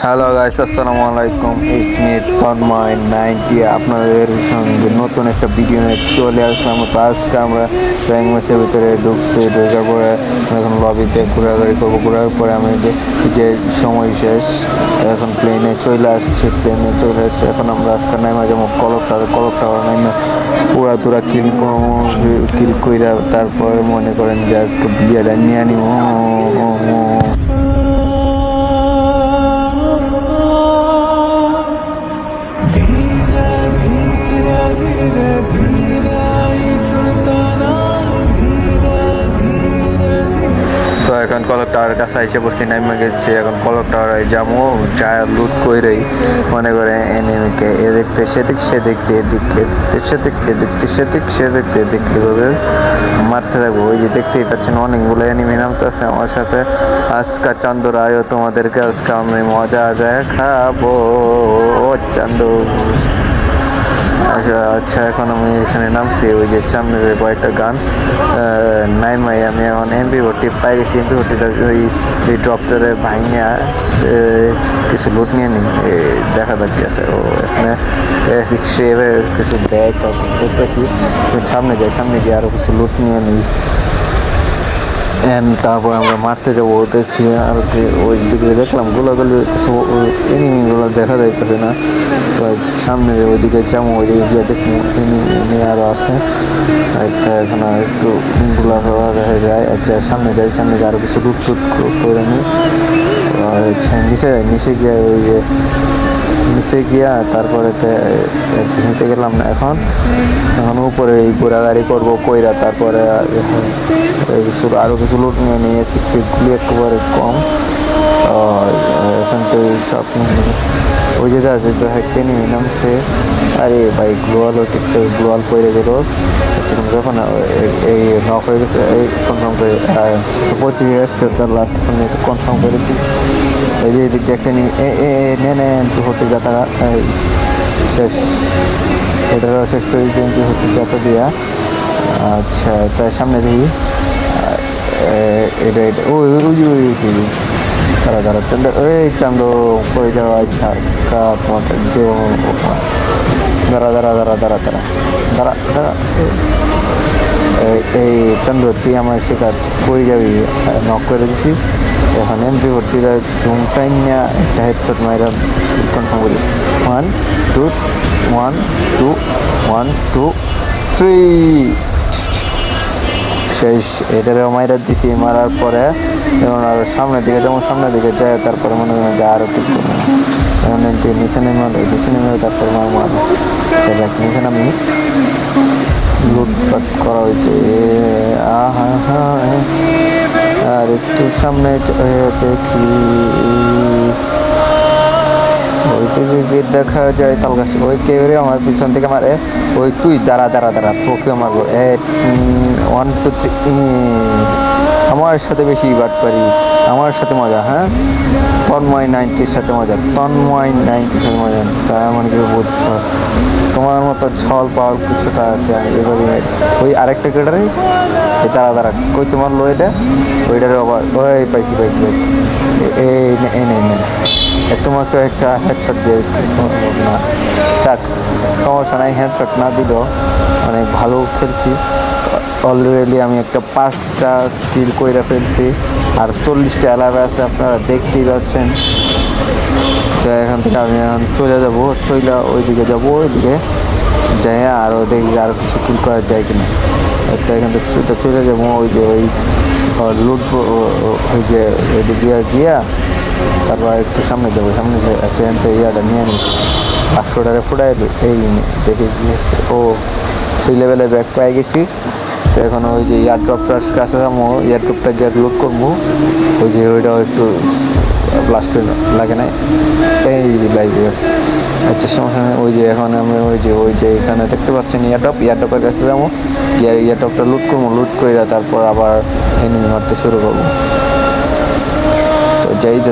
Hello guys, আসসালামু আলাইকুম। It's me Tanmoy 90 আপনাদের সঙ্গে নতুন একটা ভিডিও নিয়ে চলে আসলাম। তো আজকে আমরা র্যাঙ্ক ম্যাচের ভিতরে ঢোকার পরে এখন লবিতে ঘোরাঘুরি করবো। ঘোরার পরে আমি যে সময় শেষ, এখন প্লেনে চলে আসছে। এখন আমরা আজকে নাইমা যাবো কলক টাওয়ার নাইমা পুরা তুরা কিল কইরা তারপরে মনে করেন যে আজকে বিয়েটা নিয়ে আনিব। তো এখন কলক টাওয়ারের কাছে এসে পড়ছি, নাইমা গেছি। এখন কলক টাওয়ারে যাবো, যা লুট কইরেই মনে করে এনিমিকে এ দেখতে সে দেখতে এদিকে দেখতে সে দেখতে এদিকে এভাবে মারতে থাকবো। ওই যে দেখতেই পাচ্ছেন অনেকগুলো এনিমি নামতেছে আমার সাথে। আজকা চান্দু রায় তোমাদেরকে আজকে আমি মজা দেখাবো চান্দু। আচ্ছা, এখন আমি এখানে নামছি। ওই যে সামনে যে কয়েকটা গান নাইমাই আমি এখন MP40 পাই গেছি। MP40 এই ড্রপটারে ভাঙিয়া কিছু লুট নিয়ে নিই, দেখা যাক কি আছে। ও এখানে কিছু ব্যাগ দেখতেছি। সামনে গিয়ে আরো কিছু লুট নিয়ে নিই। তারপর আমরা মারতে যাবো, দেখি আর কি ওই দিকে দেখলাম গোলাগুলি কিছু এনিমিগুলো দেখা যাইতেছে না। তো সামনে ওইদিকে যাবো, ওইদিকে গিয়ে দেখবো এনিমি আরও আছে। এখানে একটু গোলা দেখা যায়। আচ্ছা, সামনে যাই আরও কিছু লুট করে নিই। নিচে গিয়ে ওই যে তারপরে নিতে গেলাম না। এখন উপরে এই ঘোরাঘুরি করবো কইরা তারপরে আরো কিছু লুট নিয়ে নিয়েছি। গুলি একেবারে কম। এখন তো সব ওই যে দেখতে নিয়ে নামছে। আরে ভাই গ্লোয়াল পড়ে গেল যখন এই নক হয়ে গেছে। এই কনফার্ম করে তার লাস্ট কনফার্ম করেছি। এই যে এদিক দিয়ে একটা নিয়ে হতে যাতা শেষ, এটারও শেষ করে হতে যাতা দিয়া। আচ্ছা, তাই সামনে দেখি এটা ওই দাঁড়া এই চান্দু কই যাওয়া। আচ্ছা, তোমাকে দেব। দাঁড়া এই চান্দু, তুই আমার শেখাত কই যাবি? নক করে দিছি। এখন MP40 জুমটাই না একটা হেডশট মাইরা কনফার্ম করি। 1 2 1 2 3 শেষ। এটারও মাইরা দিছি। মারার পরে যেমন আরো সামনের দিকে যায় তারপরে মনে করেন যে আরো ঠিক করবো। এখন নিচে নেমে তারপর মারবো। নিচে নামি লুটপাট করা হয়েছে। আর একটু সামনে দেখি, ওই দিকে দেখা যায় তাল গাছ। ওই কেউ আমার পিছন থেকে মারে। ওই তুই দাঁড়া তোকে মারবো। 1 2 3। আমার সাথে বেশি বাট পারি, আমার সাথে মজা। হ্যাঁ, তন্ময় 90-র সাথে মজা। তাই আমার কি বুঝছো? তোমার মতো ছল পাওয়ার কিছুটা এভাবে। ওই আরেকটা কেটারে দাঁড়া কই তোমার লো এটা ওইটারে আবার ওই পাইছি। তোমাকে একটা হেডশট দিয়ে না যাক, সমস্যা নাই। হেডশট না দিলেও অনেক ভালো খেলছি। অলরেডি আমি একটা 5টা কিল কইরা ফেলছি, আর 40টা অ্যালাভ আছে, আপনারা দেখতেই পাচ্ছেন। তো এখান থেকে আমি এখন ওইদিকে যাবো। ওইদিকে যাই আর দেখি আরও কিছু কিল করা যায় কিনা। তো এখান থেকে চলে যাবো ওই যে ওই লুটবো। ওই যে ওইদিকে গিয়া তারপর একটু সামনে যাবো। আচ্ছা, ইয়াটা নিয়ে নিই। 500 ফুটাই এই দেখে গিয়েছে। ও 3 লেভেলের ব্যাগ পাই গেছি। তো এখন ওই যে এয়ারড্রপটার কাছে যাবো, এয়ারড্রপটা গিয়ে লুট করবো। ওই যে ওইটাও একটু ব্লাস্ট লাগে না, এই লাগে গেছে। আচ্ছা, সমস্যা নেই। ওই যে এখন আমি ওই যে এখানে দেখতে পাচ্ছেন এয়ারড্রপের কাছে যাবো, এয়ারড্রপটা লুট করবো। লুট করে তারপর আবার এনিমি মারতে শুরু করবো। তো যাইতে